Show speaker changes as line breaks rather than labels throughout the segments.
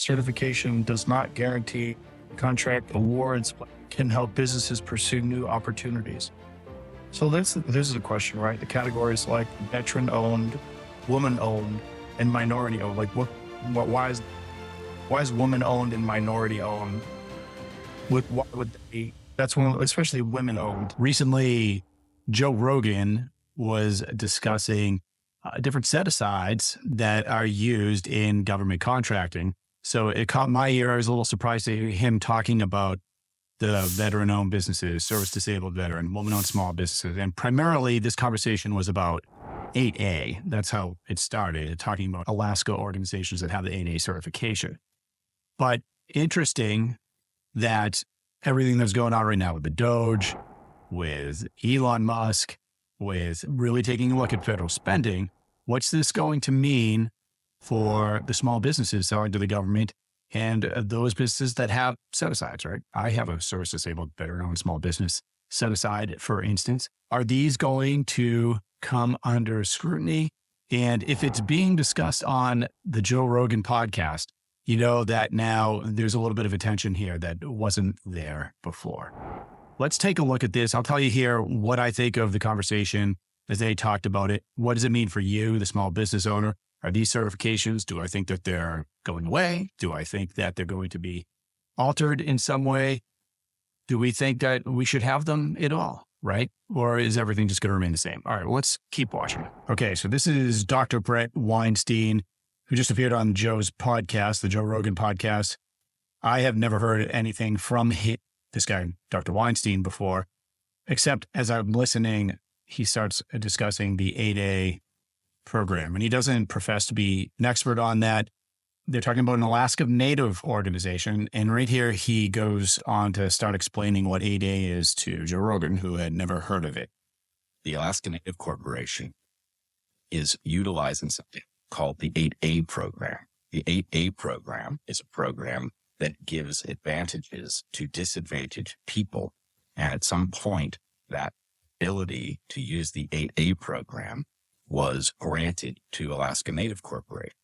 certification does not guarantee contract awards, but can help businesses pursue new opportunities. So this is a question, right? The categories like veteran-owned, woman-owned, and minority-owned. Like why is woman-owned and minority-owned? Why would they? That's one, especially women-owned.
Recently, Joe Rogan was discussing a different set-asides that are used in government contracting. So it caught my ear. I was a little surprised to hear him talking about the veteran-owned businesses, service-disabled veteran, woman-owned small businesses. And primarily, this conversation was about 8A. That's how it started, talking about Alaska organizations that have the 8A certification. But interesting that everything that's going on right now with the Doge, with Elon Musk, with really taking a look at federal spending, what's this going to mean for the small businesses selling to the government and those businesses that have set-asides, right? I have a service-disabled veteran-owned small business set-aside, for instance. Are these going to come under scrutiny? And if it's being discussed on the Joe Rogan podcast, you know that now there's a little bit of attention here that wasn't there before. Let's take a look at this. I'll tell you here what I think of the conversation as they talked about it. What does it mean for you, the small business owner? Are these certifications, do I think that they're going away? Do I think that they're going to be altered in some way? Do we think that we should have them at all, right? Or is everything just going to remain the same? All right, well, let's keep watching. Okay, so this is Dr. Bret Weinstein, who just appeared on Joe's podcast, the Joe Rogan podcast. I have never heard anything from this guy, Dr. Weinstein, before, except as I'm listening, he starts discussing the 8A program, and he doesn't profess to be an expert on that. They're talking about an Alaska Native organization, and right here he goes on to start explaining what 8A is to Joe Rogan, who had never heard of it.
The Alaska Native Corporation is utilizing something called the 8A program. The 8A program is a program that gives advantages to disadvantaged people. And at some point, that ability to use the 8A program was granted to Alaska Native Corporation.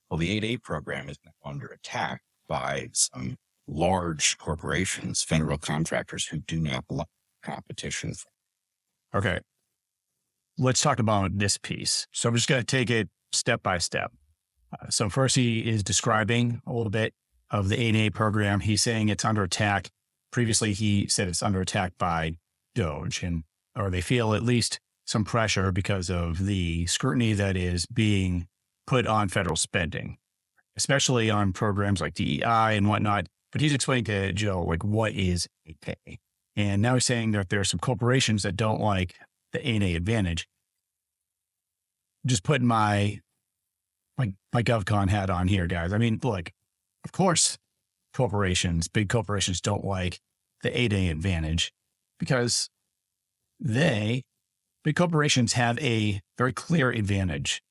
Well, the 8A program is now under attack by some large corporations, federal contractors who do not like competition.
Okay. Let's talk about this piece. So I'm just going to take it step by step. So first he is describing a little bit of the 8A program. He's saying it's under attack. Previously, he said it's under attack by Doge, or they feel at least some pressure because of the scrutiny that is being put on federal spending, especially on programs like DEI and whatnot. But he's explaining to Joe, like, what is 8A? And now he's saying that there are some corporations that don't like the 8A advantage. Just putting my GovCon hat on here, guys. I mean, look, of course, big corporations don't like the 8A advantage because big corporations have a very clear advantage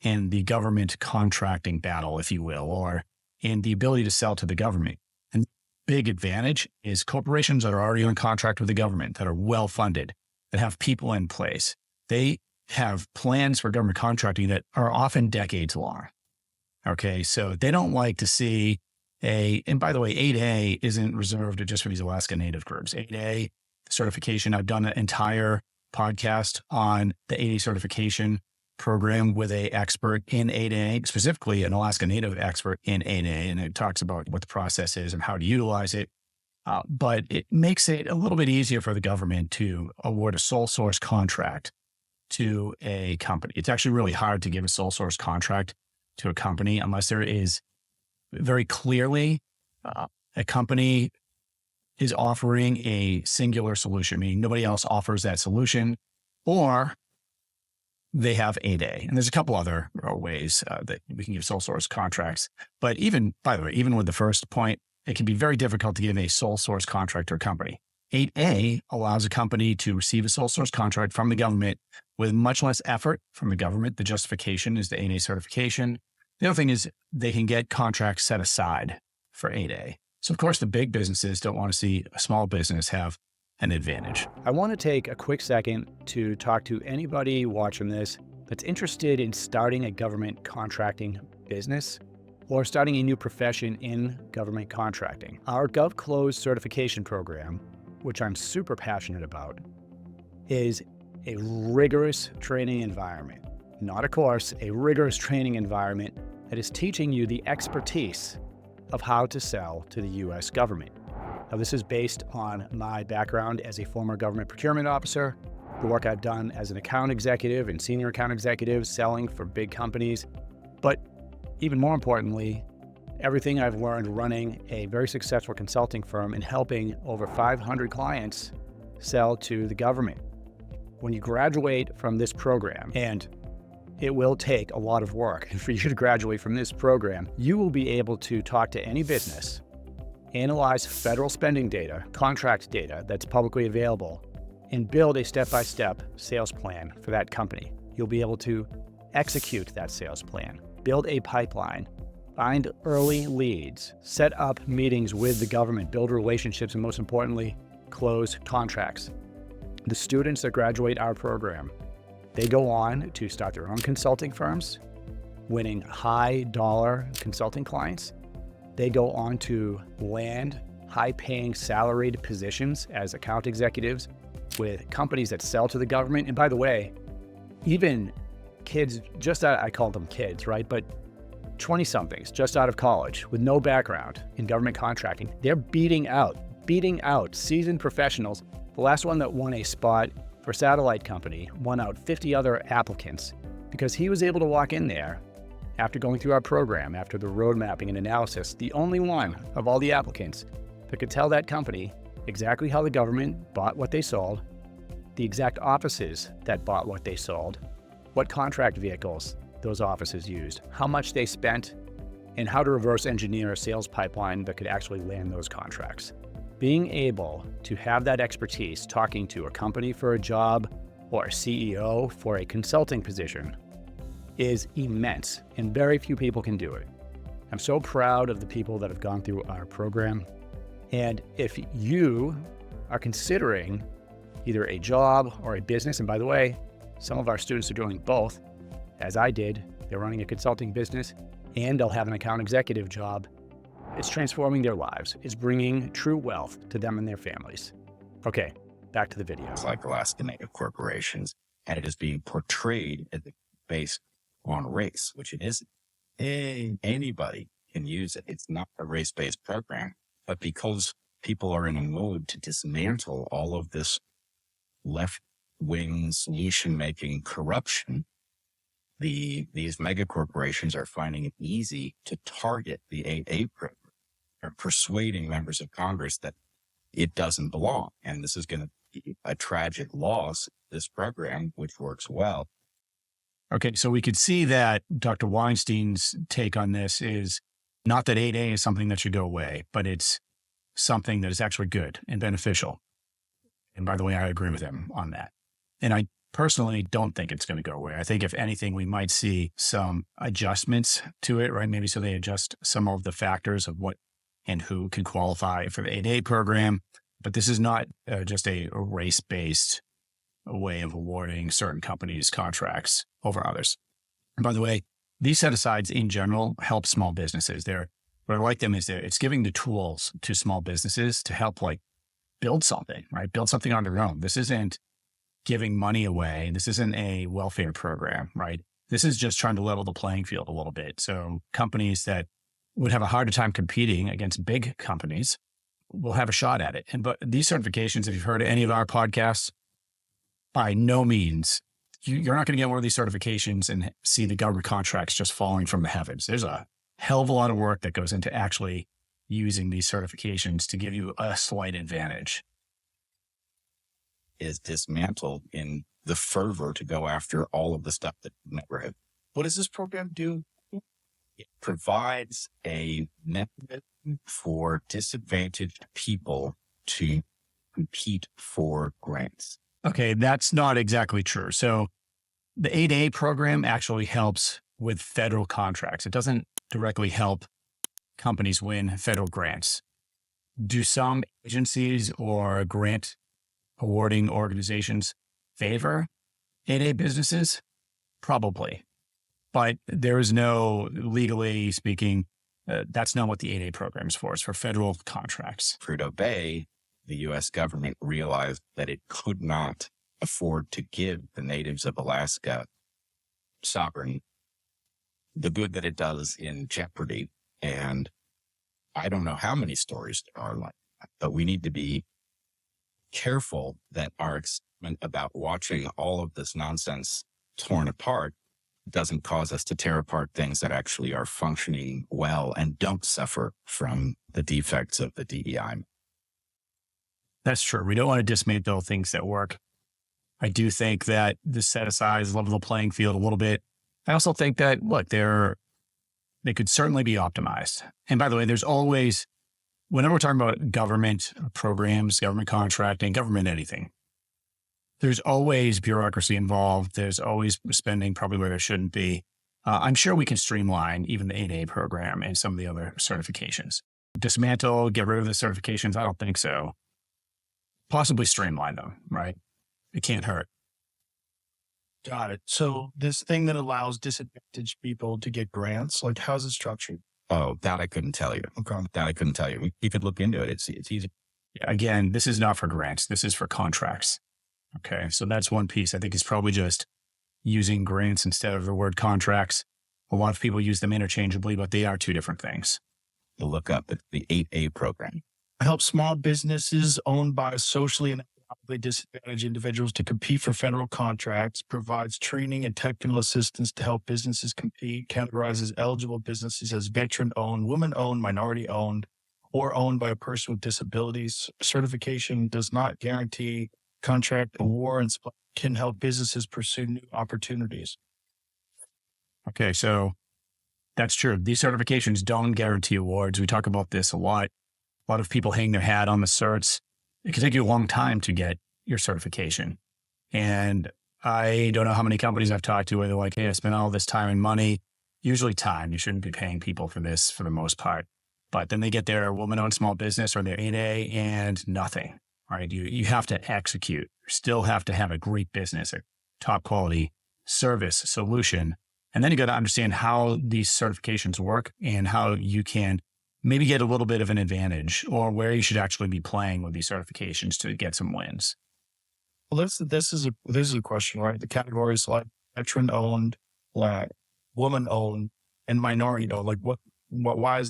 in the government contracting battle, if you will, or in the ability to sell to the government. And big advantage is corporations that are already on contract with the government, that are well-funded, that have people in place. They have plans for government contracting that are often decades long. Okay, so they don't like to see and by the way, 8A isn't reserved just for these Alaska Native groups. 8A certification, I've done an entire podcast on the 8A certification program with an expert in 8A, specifically an Alaska Native expert in 8A, and it talks about what the process is and how to utilize it. But it makes it a little bit easier for the government to award a sole source contract to a company. It's actually really hard to give a sole source contract to a company unless there is very clearly a company is offering a singular solution, meaning nobody else offers that solution, or they have 8A. And there's a couple other ways that we can give sole source contracts. But by the way, even with the first point, it can be very difficult to give a sole source contract to a company. 8A allows a company to receive a sole source contract from the government with much less effort from the government. The justification is the 8A certification. The other thing is they can get contracts set aside for 8A. So of course the big businesses don't want to see a small business have an advantage.
I want to take a quick second to talk to anybody watching this that's interested in starting a government contracting business. or starting a new profession in government contracting. Our GovClose certification program, which I'm super passionate about, is a rigorous training environment. Not a course, a rigorous training environment that is teaching you the expertise of how to sell to the U.S. government. Now, this is based on my background as a former government procurement officer, the work I've done as an account executive and senior account executive selling for big companies, but even more importantly, everything I've learned running a very successful consulting firm and helping over 500 clients sell to the government. When you graduate from this program, and it will take a lot of work for you to graduate from this program, you will be able to talk to any business, analyze federal spending data, contract data that's publicly available, and build a step-by-step sales plan for that company. You'll be able to execute that sales plan, build a pipeline, find early leads, set up meetings with the government, build relationships, and most importantly, close contracts. The students that graduate our program, they go on to start their own consulting firms, winning high-dollar consulting clients. They go on to land high-paying salaried positions as account executives with companies that sell to the government. And by the way, even kids, I call them kids, right? But 20-somethings just out of college with no background in government contracting, they're beating out seasoned professionals. The last one that won a spot for a satellite company won out 50 other applicants because he was able to walk in there after going through our program, after the road mapping and analysis, the only one of all the applicants that could tell that company exactly how the government bought what they sold, the exact offices that bought what they sold, what contract vehicles those offices used, how much they spent, and how to reverse engineer a sales pipeline that could actually land those contracts. Being able to have that expertise talking to a company for a job or a CEO for a consulting position is immense, and very few people can do it. I'm so proud of the people that have gone through our program. And if you are considering either a job or a business, and by the way, some of our students are doing both, as I did. They're running a consulting business and they'll have an account executive job. It's transforming their lives. It's bringing true wealth to them and their families. Okay, back to the video.
It's like Alaska Native corporations, and it is being portrayed as based on race, which it isn't. Anybody can use it. It's not a race-based program, but because people are in a mode to dismantle all of this left-wing solution-making corruption, these mega corporations are finding it easy to target the 8A program. They're persuading members of Congress that it doesn't belong. And this is going to be a tragic loss, this program, which works well.
Okay, so we could see that Dr. Weinstein's take on this is not that 8A is something that should go away, but it's something that is actually good and beneficial. And by the way, I agree with him on that. And I personally don't think it's going to go away. I think if anything, we might see some adjustments to it, right? Maybe so they adjust some of the factors of what and who can qualify for the 8A program. But this is not just a race-based way of awarding certain companies contracts over others. And by the way, these set-asides in general help small businesses. What I like them is it's giving the tools to small businesses to help build something, right? Build something on their own. This isn't giving money away. This isn't a welfare program, right? This is just trying to level the playing field a little bit. So companies that would have a harder time competing against big companies will have a shot at it. But these certifications, if you've heard any of our podcasts, by no means, you're not going to get one of these certifications and see the government contracts just falling from the heavens. There's a hell of a lot of work that goes into actually using these certifications to give you a slight advantage.
Is dismantled in the fervor to go after all of the stuff that never have. What does this program do? It provides a mechanism for disadvantaged people to compete for grants.
Okay, that's not exactly true. So the 8A program actually helps with federal contracts. It doesn't directly help companies win federal grants. Do some agencies or grant awarding organizations favor 8A businesses? Probably. But there is no, legally speaking, That's not what the 8A program is for. It's for federal contracts.
Prudhoe Bay, the U.S. government realized that it could not afford to give the natives of Alaska sovereign the good that it does in jeopardy. And I don't know how many stories there are like that, but we need to be careful that our excitement about watching all of this nonsense torn apart doesn't cause us to tear apart things that actually are functioning well and don't suffer from the defects of the DEI.
That's true. We don't want to dismantle things that work. I do think that the set aside level the playing field a little bit. I also think that, look, they could certainly be optimized. And by the way, there's always, whenever we're talking about government programs, government contracting, government anything, there's always bureaucracy involved. There's always spending probably where there shouldn't be. I'm sure we can streamline even the 8A program and some of the other certifications. Dismantle, get rid of the certifications? I don't think so. Possibly streamline them, right? It can't hurt.
Got it. So this thing that allows disadvantaged people to get grants, like how's it structured?
Oh, that I couldn't tell you.
Okay.
That I couldn't tell you. You could look into it. It's easy.
Yeah, again, this is not for grants. This is for contracts. Okay. So that's one piece. I think it's probably just using grants instead of the word contracts. A lot of people use them interchangeably, but they are two different things.
To look up the 8A program.
Help small businesses owned by socially and economically disadvantaged individuals to compete for federal contracts, provides training and technical assistance to help businesses compete, categorizes eligible businesses as veteran-owned, woman-owned, minority-owned, or owned by a person with disabilities. Certification does not guarantee contract awards, but can help businesses pursue new opportunities.
Okay, so that's true. These certifications don't guarantee awards. We talk about this a lot. A lot of people hang their hat on the certs. It can take you a long time to get your certification. And I don't know how many companies I've talked to where they're like, hey, I spent all this time and money, usually time. You shouldn't be paying people for this for the most part. But then they get their woman-owned small business or their 8A and nothing, right? You have to execute. You still have to have a great business, a top quality service solution. And then you got to understand how these certifications work and how you can maybe get a little bit of an advantage or where you should actually be playing with these certifications to get some wins.
Well, this is a question, right? The categories like veteran-owned, Black, woman-owned, and minority-owned. Like why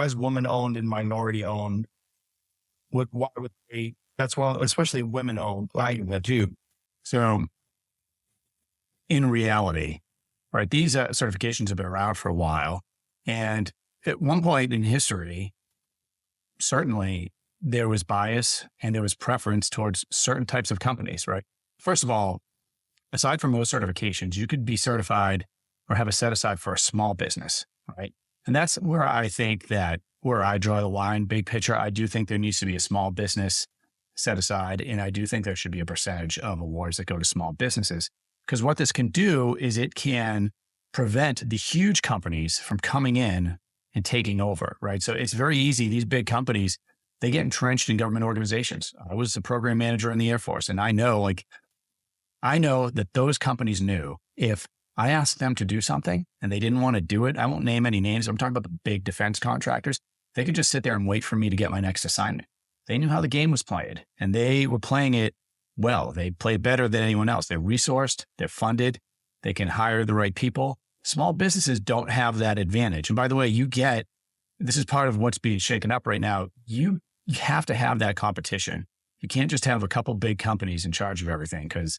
is woman-owned and minority-owned? Why would they? That's why, especially women-owned. Like that too.
So, in reality, right, these certifications have been around for a while, and at one point in history, certainly there was bias and there was preference towards certain types of companies, right? First of all, aside from those certifications, you could be certified or have a set aside for a small business, right? And that's where I think that where I draw the line, big picture, I do think there needs to be a small business set aside. And I do think there should be a percentage of awards that go to small businesses. Because what this can do is it can prevent the huge companies from coming in and taking over, right? So it's very easy. These big companies, they get entrenched in government organizations. I was a program manager in the Air Force, and I know that those companies knew if I asked them to do something and they didn't want to do it, I won't name any names. I'm talking about the big defense contractors. They could just sit there and wait for me to get my next assignment. They knew how the game was played, and they were playing it well. They played better than anyone else. They're resourced, they're funded, they can hire the right people. Small businesses don't have that advantage. And by the way, this is part of what's being shaken up right now. You have to have that competition. You can't just have a couple big companies in charge of everything, because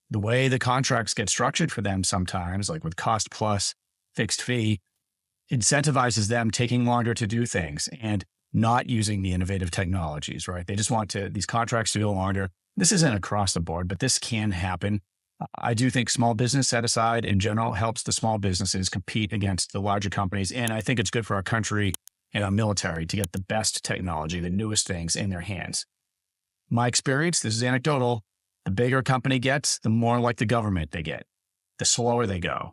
the way the contracts get structured for them sometimes, like with cost plus fixed fee, incentivizes them taking longer to do things and not using the innovative technologies, right? They just want these contracts to go longer. This isn't across the board, but this can happen. I do think small business set aside in general helps the small businesses compete against the larger companies. And I think it's good for our country and our military to get the best technology, the newest things in their hands. My experience, this is anecdotal, the bigger a company gets, the more like the government they get, the slower they go.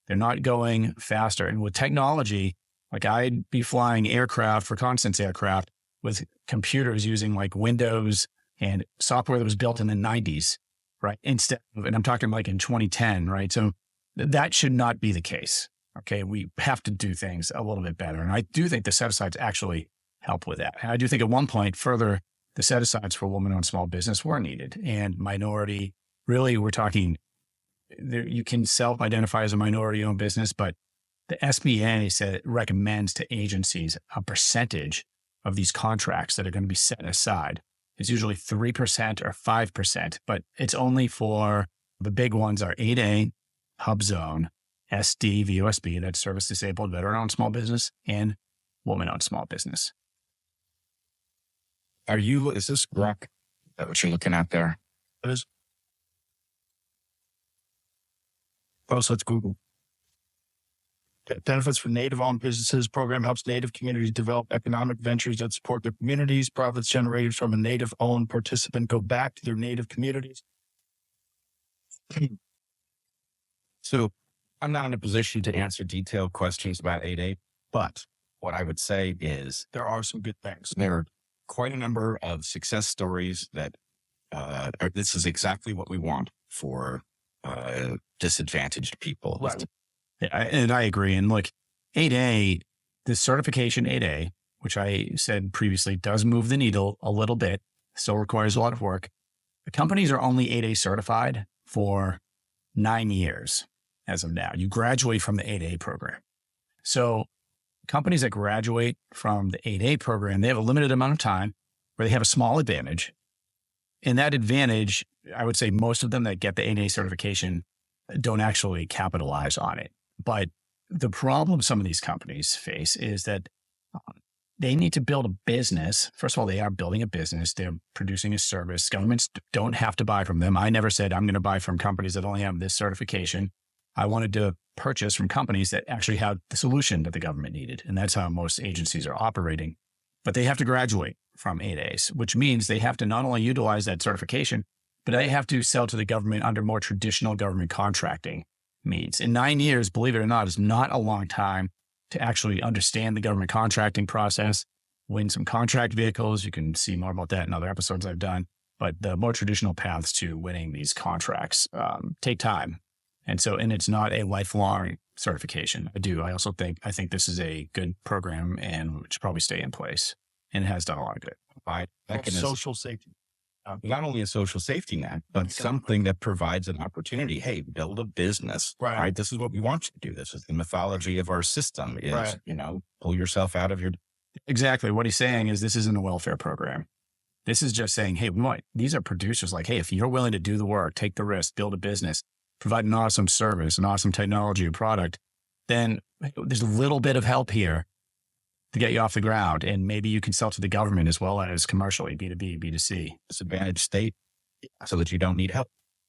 They're not going faster. And with technology, like I'd be flying aircraft, reconnaissance aircraft with computers using like Windows and software that was built in the 90s, right? And I'm talking like in 2010, right? So that should not be the case, Okay, we have to do things a little bit better. And I do think the set-asides actually help with that. And I do think at one point further, the set-asides for women-owned small business were needed. And minority, really, we're talking, you can self-identify as a minority-owned business, but the SBA recommends to agencies a percentage of these contracts that are going to be set aside. It's usually 3% or 5%, but it's only for the big ones are 8A, HubZone, SD, VOSB, that's service disabled, veteran-owned small business, and woman-owned small business.
Is this Grok? Is that what you're looking at there?
It is. Oh, so it's Google. Benefits for Native-owned businesses. Program helps Native communities develop economic ventures that support their communities. Profits generated from a Native-owned participant go back to their Native communities.
So I'm not in a position to answer detailed questions about 8A, but what I would say is
There are some good things.
there are quite a number of success stories that this is exactly what we want for disadvantaged people.
Right.
Yeah, and I agree. And look, 8A, the certification 8A, which I said previously does move the needle a little bit, still requires a lot of work. The companies are only 8A certified for 9 years as of now. You graduate from the 8A program. So companies that graduate from the 8A program, they have a limited amount of time where they have a small advantage. And that advantage, I would say most of them that get the 8A certification don't actually capitalize on it. But the problem some of these companies face is that they need to build a business. First of all, they are building a business. They're producing a service. Governments don't have to buy from them. I never said I'm going to buy from companies that only have this certification. I wanted to purchase from companies that actually have the solution that the government needed. And that's how most agencies are operating. But they have to graduate from 8As, which means they have to not only utilize that certification, but they have to sell to the government under more traditional government contracting means. In 9 years, believe it or not, is not a long time to actually understand the government contracting process, win some contract vehicles. You can see more about that in other episodes I've done. But the more traditional paths to winning these contracts take time. And it's not a lifelong certification. I think this is a good program and it should probably stay in place. And it has done a lot of good.
Social safety.
Not only a social safety net, but something that provides an opportunity. Hey, build a business, right? This is what we want you to do. This is the mythology of our system is, pull yourself out of your.
Exactly. What he's saying is this isn't a welfare program. This is just saying, hey, these are producers like, hey, if you're willing to do the work, take the risk, build a business, provide an awesome service, an awesome technology or product, then there's a little bit of help here to get you off the ground. And maybe you can sell to the government as well as commercially, B2B, B2C.
Disadvantaged state so that you don't need help.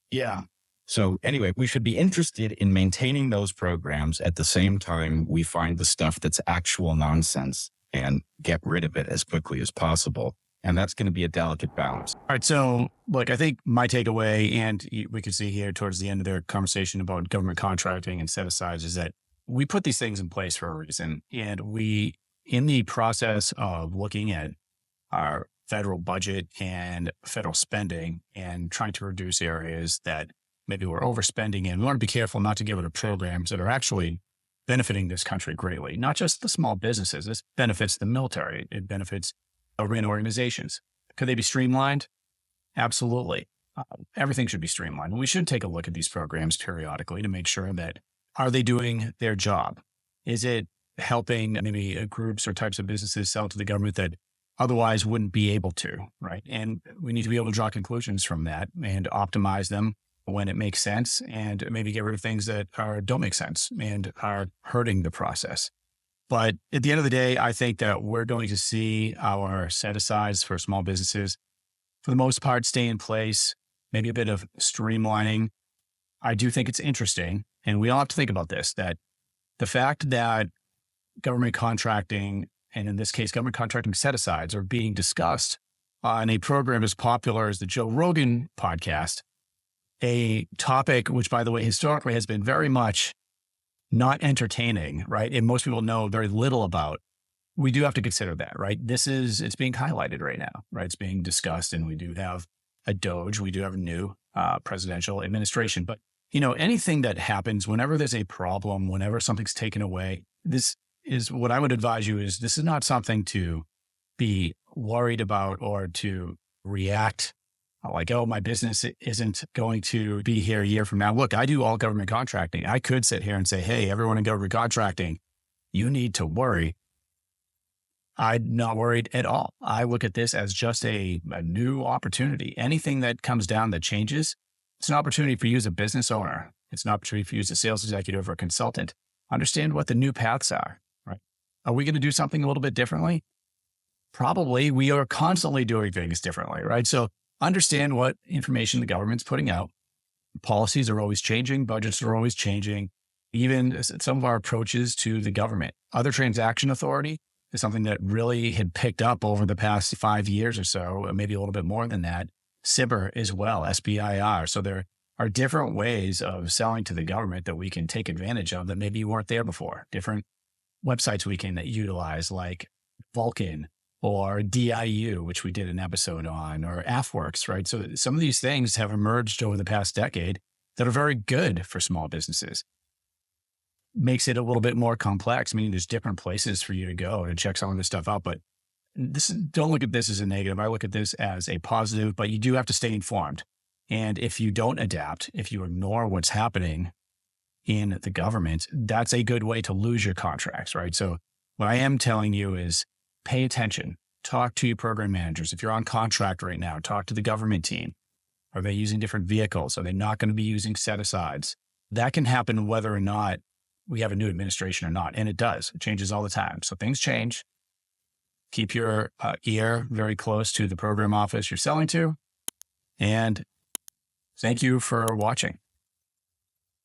Yeah.
So anyway, we should be interested in maintaining those programs at the same time we find the stuff that's actual nonsense and get rid of it as quickly as possible. And that's going to be a delicate balance.
All right. So look, I think my takeaway, and we could see here towards the end of their conversation about government contracting and set-asides, is that we put these things in place for a reason. And in the process of looking at our federal budget and federal spending and trying to reduce areas that maybe we're overspending in, we want to be careful not to give it to programs that are actually benefiting this country greatly, not just the small businesses. This benefits the military. It benefits government organizations. Could they be streamlined? Absolutely. Everything should be streamlined. We should take a look at these programs periodically to make sure that are they doing their job? Is it helping maybe groups or types of businesses sell to the government that otherwise wouldn't be able to, right? And we need to be able to draw conclusions from that and optimize them when it makes sense and maybe get rid of things that don't make sense and are hurting the process. But at the end of the day, I think that we're going to see our set-asides for small businesses, for the most part, stay in place, maybe a bit of streamlining. I do think it's interesting, and we all have to think about this, that the fact that government contracting, and in this case, government contracting set-asides are being discussed on a program as popular as the Joe Rogan podcast, a topic which, by the way, historically has been very much not entertaining, right? And most people know very little about. We do have to consider that, right? It's being highlighted right now, right? It's being discussed, and we do have a DOGE, we do have a new presidential administration, but anything that happens, whenever there's a problem, whenever something's taken away, this is what I would advise you is this is not something to be worried about or to react like, oh, my business isn't going to be here a year from now. Look, I do all government contracting. I could sit here and say, hey, everyone in government contracting, you need to worry. I'm not worried at all. I look at this as just a new opportunity. Anything that comes down that changes, it's an opportunity for you as a business owner. It's an opportunity for you as a sales executive or a consultant. Understand what the new paths are, right? Are we going to do something a little bit differently? Probably. We are constantly doing things differently, right? So understand what information the government's putting out. Policies are always changing. Budgets are always changing. Even some of our approaches to the government. Other transaction authority is something that really had picked up over the past 5 years or so, maybe a little bit more than that. SIBR as well, SBIR. So there are different ways of selling to the government that we can take advantage of that maybe weren't there before. Different websites we can utilize like Vulcan or DIU, which we did an episode on, or AFWorks, right? So some of these things have emerged over the past decade that are very good for small businesses. Makes it a little bit more complex, meaning there's different places for you to go to check some of this stuff out. But don't look at this as a negative. I look at this as a positive, but you do have to stay informed. And if you don't adapt, if you ignore what's happening in the government, that's a good way to lose your contracts, right? So what I am telling you is pay attention, talk to your program managers. If you're on contract right now, talk to the government team. Are they using different vehicles? Are they not going to be using set-asides? That can happen whether or not we have a new administration or not. And it does. It changes all the time. So things change. Keep your ear very close to the program office you're selling to. And thank you for watching.